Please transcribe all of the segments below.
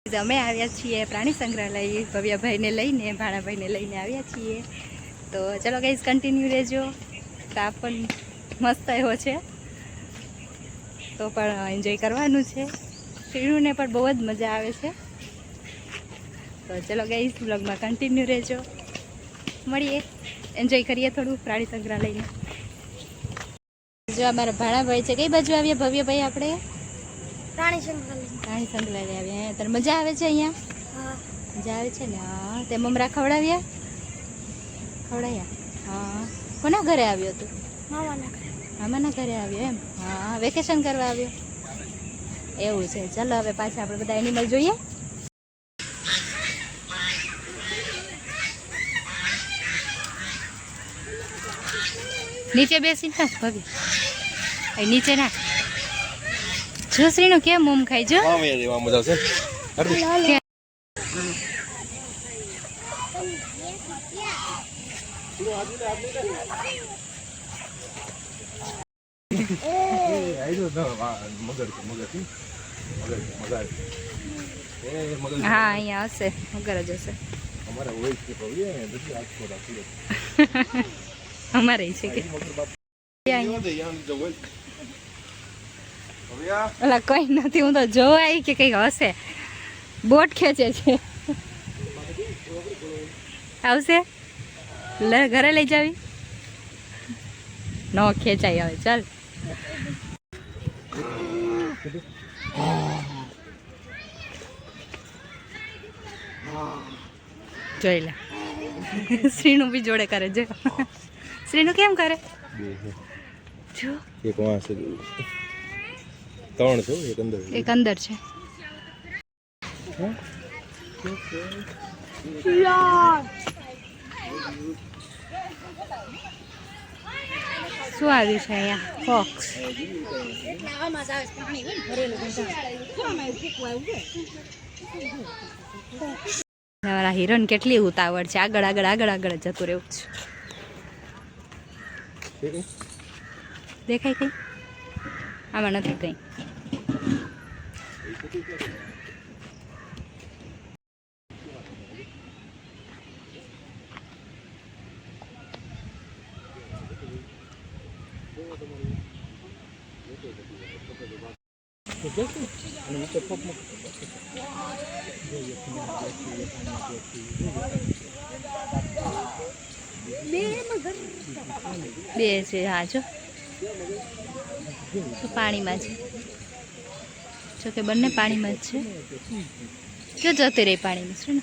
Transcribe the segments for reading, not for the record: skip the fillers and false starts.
અમે આવ્યા છીએ પ્રાણી સંગ્રહાલય ભવ્યાભાઈને લઈને ભાણાભાઈને લઈને આવ્યા છીએ તો ચલો ગાઈઝ કન્ટિન્યુ રહેજો તાપ પણ મસ્ત એવો છે તો પણ એન્જોય કરવાનું છે શ્રીનુને પણ બહુ જ મજા આવે છે તો ચલો ગાઈઝ વ્લોગમાં કન્ટિન્યુ રહેજો મળીએ એન્જોય કરીએ થોડું પ્રાણી સંગ્રહાલયને જો અમારા ભાણાભાઈ છે કઈ બાજુ આવ્યા ભવ્યભાઈ આપણે પ્રાણી સંગ્રહાલય આવ્યા તને મજા આવે છે અહીંયા મજા આવે છે ને હા તે મમરા ખવડાવ્યા હા કોના ઘરે આવ્યો તું મામાના ઘરે આવ્યો એમ હા વેકેશન કરવા આવ્યો એવું છે ચાલો હવે પાછા આપણે બધા એનિમલ જોઈએ નીચે બેસી નાખ ભવ્ય નીચે નાખ જો શ્રીનું કેમ મોમ ખાઈ જો હા અહીંયા હશે મગર જ હશે અમારે છે કે ઓલા કઈ નથી હું તો જોવાય કે કઈક હશે બોટ ખેંચે છે આવશે ઘરે લઈ જાવી નો ખેંચાઈ હવે ચાલ જોઈ લે શ્રીનું બી જોડે કરે જો શ્રીનું કેમ કરે જો ત્રણ છે એક અંદર છે શું આવ્યું છે અહીંયા ફોક્સ મારા હિરન કેટલી ઉતાવળ છે આગળ આગળ આગળ આગળ જતું રહેવું છે દેખાય કઈ આમાં નથી કઈ બે છે હા જો પાણીમાં છે જો કે બંને પાણીમાં જ છે જો જતી રહી પાણીમાં છે ને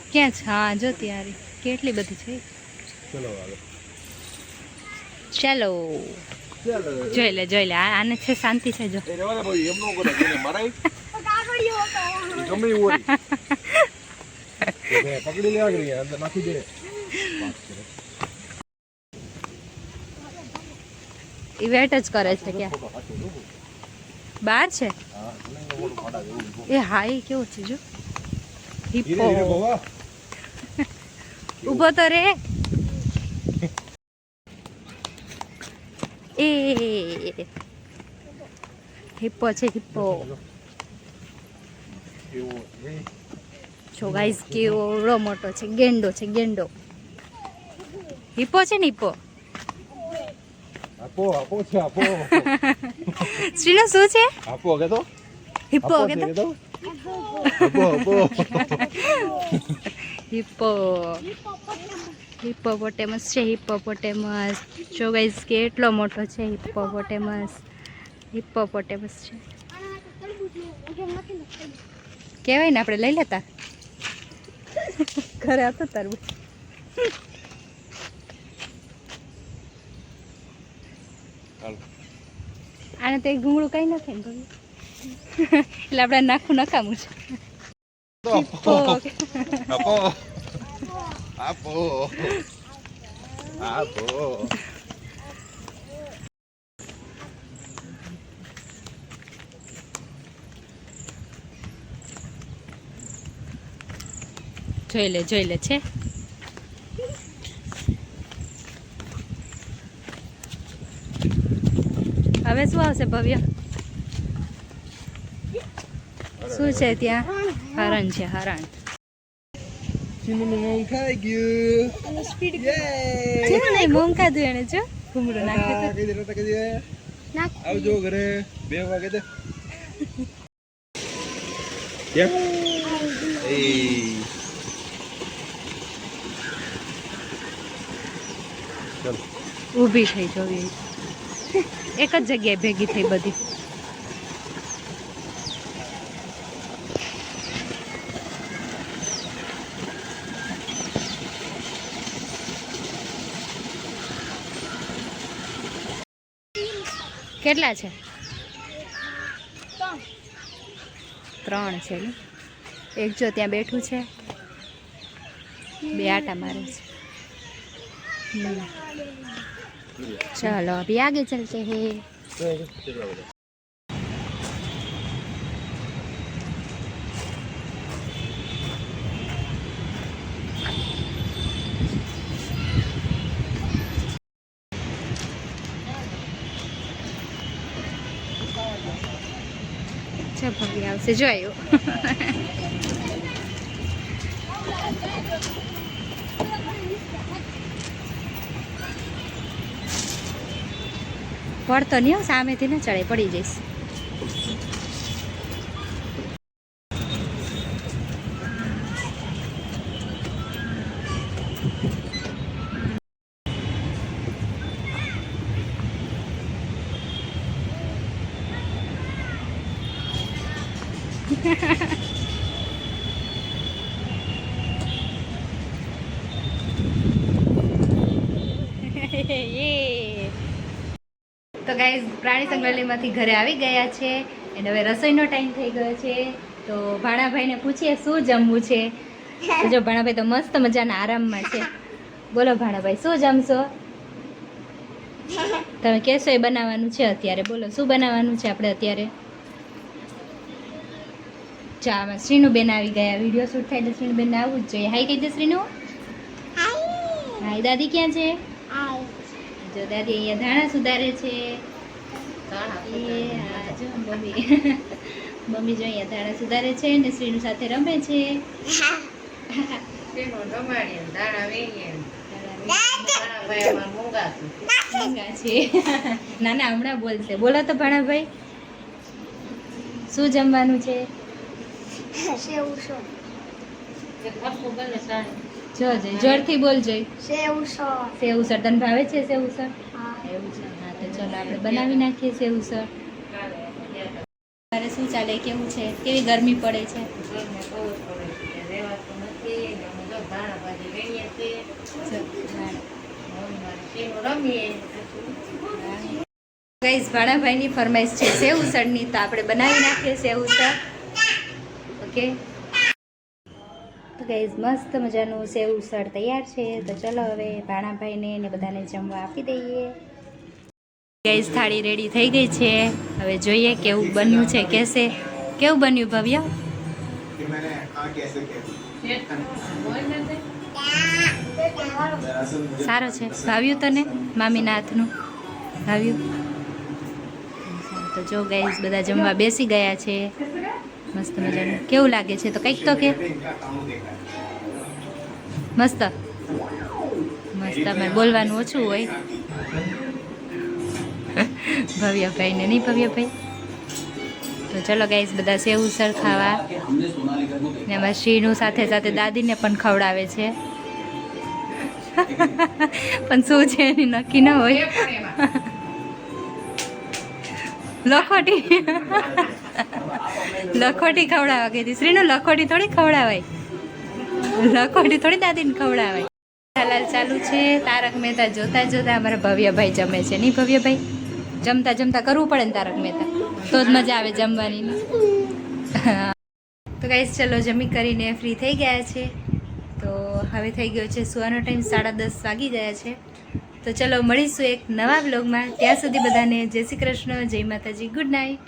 ક્યાં છે હા જો ત્યારે કેટલી બધી છે ચાલો જોઈ લે આને છે શાંતિ છે જો એ વેટ જ કરે છે ક્યાં બહાર છે એ હા એ કેવો છે જો હિપ્પો ઊભો તો રે એ હિપ્પો છે હિપ્પો જો ગાઈસ કેવડો મોટો છે ગેંડો હિપ્પો છે ને હિપ્પો શ્રીનો શું છે હિપ્પો હિપ્પોપોટેમસ છે હિપ્પોપોટેમસ જો ગાઈસ કેટલો મોટો છે હિપ્પોપોટેમસ છે કહેવાય ને આપણે લઈ લેતા ઘરે હતો તરબૂચ આને તો એક ઘૂંગળું કઈ નથી ને એટલે આપણે નાખવું નકામું છે આપો આપો જોઈ લે છે. હવે શું આવશે ભવ્ય? શું છે ત્યાં? હરણ છે, હરણ. ચીમનું ખાઈ ગયું છે ને મોમ ખાધું એને, જો ઘૂમડું નાખ્યું આવજો ઘરે 2 વાગે દે કેમ એ ચાલ ઊભી થઈ જોવી એક જ જગ્યાએ ભેગી થઈ બધી. કેટલા છે? 3 છે ને. એક જો ત્યાં બેઠું છે, 2 આટા મારે છે. चलो अभी आगे चलते हैं. अच्छा भव्य आवશે જોયો. પડતો નહીં હો, સામેથી ને ચડે પડી જઈશ. તો ગાઈઝ પ્રાણી સંગ્રહાલયમાંથી ઘરે આવી ગયા છે અને હવે રસોઈનો ટાઈમ થઈ ગયો છે. તો ભાણાભાઈને પૂછીએ શું જમવું છે. તો જો ભાણાભાઈ તો મસ્ત મજાના આરામમાં છે. બોલો ભાણાભાઈ શું જમશો? તમે કહેશો એ બનાવવાનું છે અત્યારે. બોલો શું બનાવવાનું છે આપણે અત્યારે? ચામાં શ્રીનુબેન આવી ગયા. વિડીયો શૂટ થાય તો શ્રીનુબેન આવવું જ જોઈએ. હાઈ કહી દે શ્રીનુ. હાઈ. દાદી ક્યાં છે? જો દાદી અહીંયા ધાણા સુધારે છે. જો મમ્મી મમ્મી જો અહીંયા ધાણા સુધારે છે ને શ્રીનુ સાથે રમે છે. ના ના હમણાં બોલશે. બોલો તો ભાણાભાઈ શું જમવાનું છે? જો જોરથી બોલ જોઈ. સેવસર તને ભાવે છે? સેવસર એવું છે. હા તો ચલો આપણે બનાવી નાખીએ સેવસર. તારે શું ચાલે? કેવું છે? કેવી ગરમી પડે છે? ગાઈઝ ભાણાભાઈની ફરમાઈશ છે સેવસળની, તો આપણે બનાવી નાખીએ સેવસળ. ઓકે તો ગાઈઝ મસ્ત મજાનું સેવસળ તૈયાર છે. તો ચલો હવે ભાણાભાઈને ને બધાને જમવા આપી દઈએ. ગાઈઝ થાળી રેડી થઈ ગઈ છે. હવે જોઈએ કેવું બન્યું છે. કેસે કેવું બન્યું ભવ્ય? સારો છે. ભાવ્યું તને મામીના હાથનું? ભાવ્યું? તો જો ગાઈઝ બધા જમવા બેસી ગયા છે. મસ્ત મજાનું. કેવું લાગે છે? તો કંઈક તો કે. મસ્ત મસ્ત. અમારે બોલવાનું ઓછું હોય. ભવ્યભાઈને નહીં ભવ્યભાઈ. તો ચલો ગાઈઝ બધા સેવસળ ખાવા. ને અમારા શ્રીનું સાથે સાથે દાદીને પણ ખવડાવે છે. પણ શું છે એની નક્કી ન હોય. લખોટી લખોટી ખવડાવવા ગઈ હતી. શ્રીનું લખોટી થોડી ખવડાવાય. લખોટી થોડી દાદીને ખવડાવાય. હલાલ ચાલુ છે. તારક મહેતા જોતા જોતા અમારા ભવ્યભાઈ જમે છે. નહીં ભવ્યભાઈ? જમતા જમતા કરવું પડે ને તારક મહેતા, તો જ મજા આવે જમવાની. તો ગાઈસ ચલો જમી કરીને ફ્રી થઈ ગયા છે. તો હવે થઈ ગયો છે સુવાનો ટાઈમ, 10:30 વાગી ગયા છે. તો ચલો મળીશું એક નવા વ્લોગમાં. ત્યાં સુધી બધાને જય શ્રી કૃષ્ણ, જય માતાજી, ગુડ નાઇટ.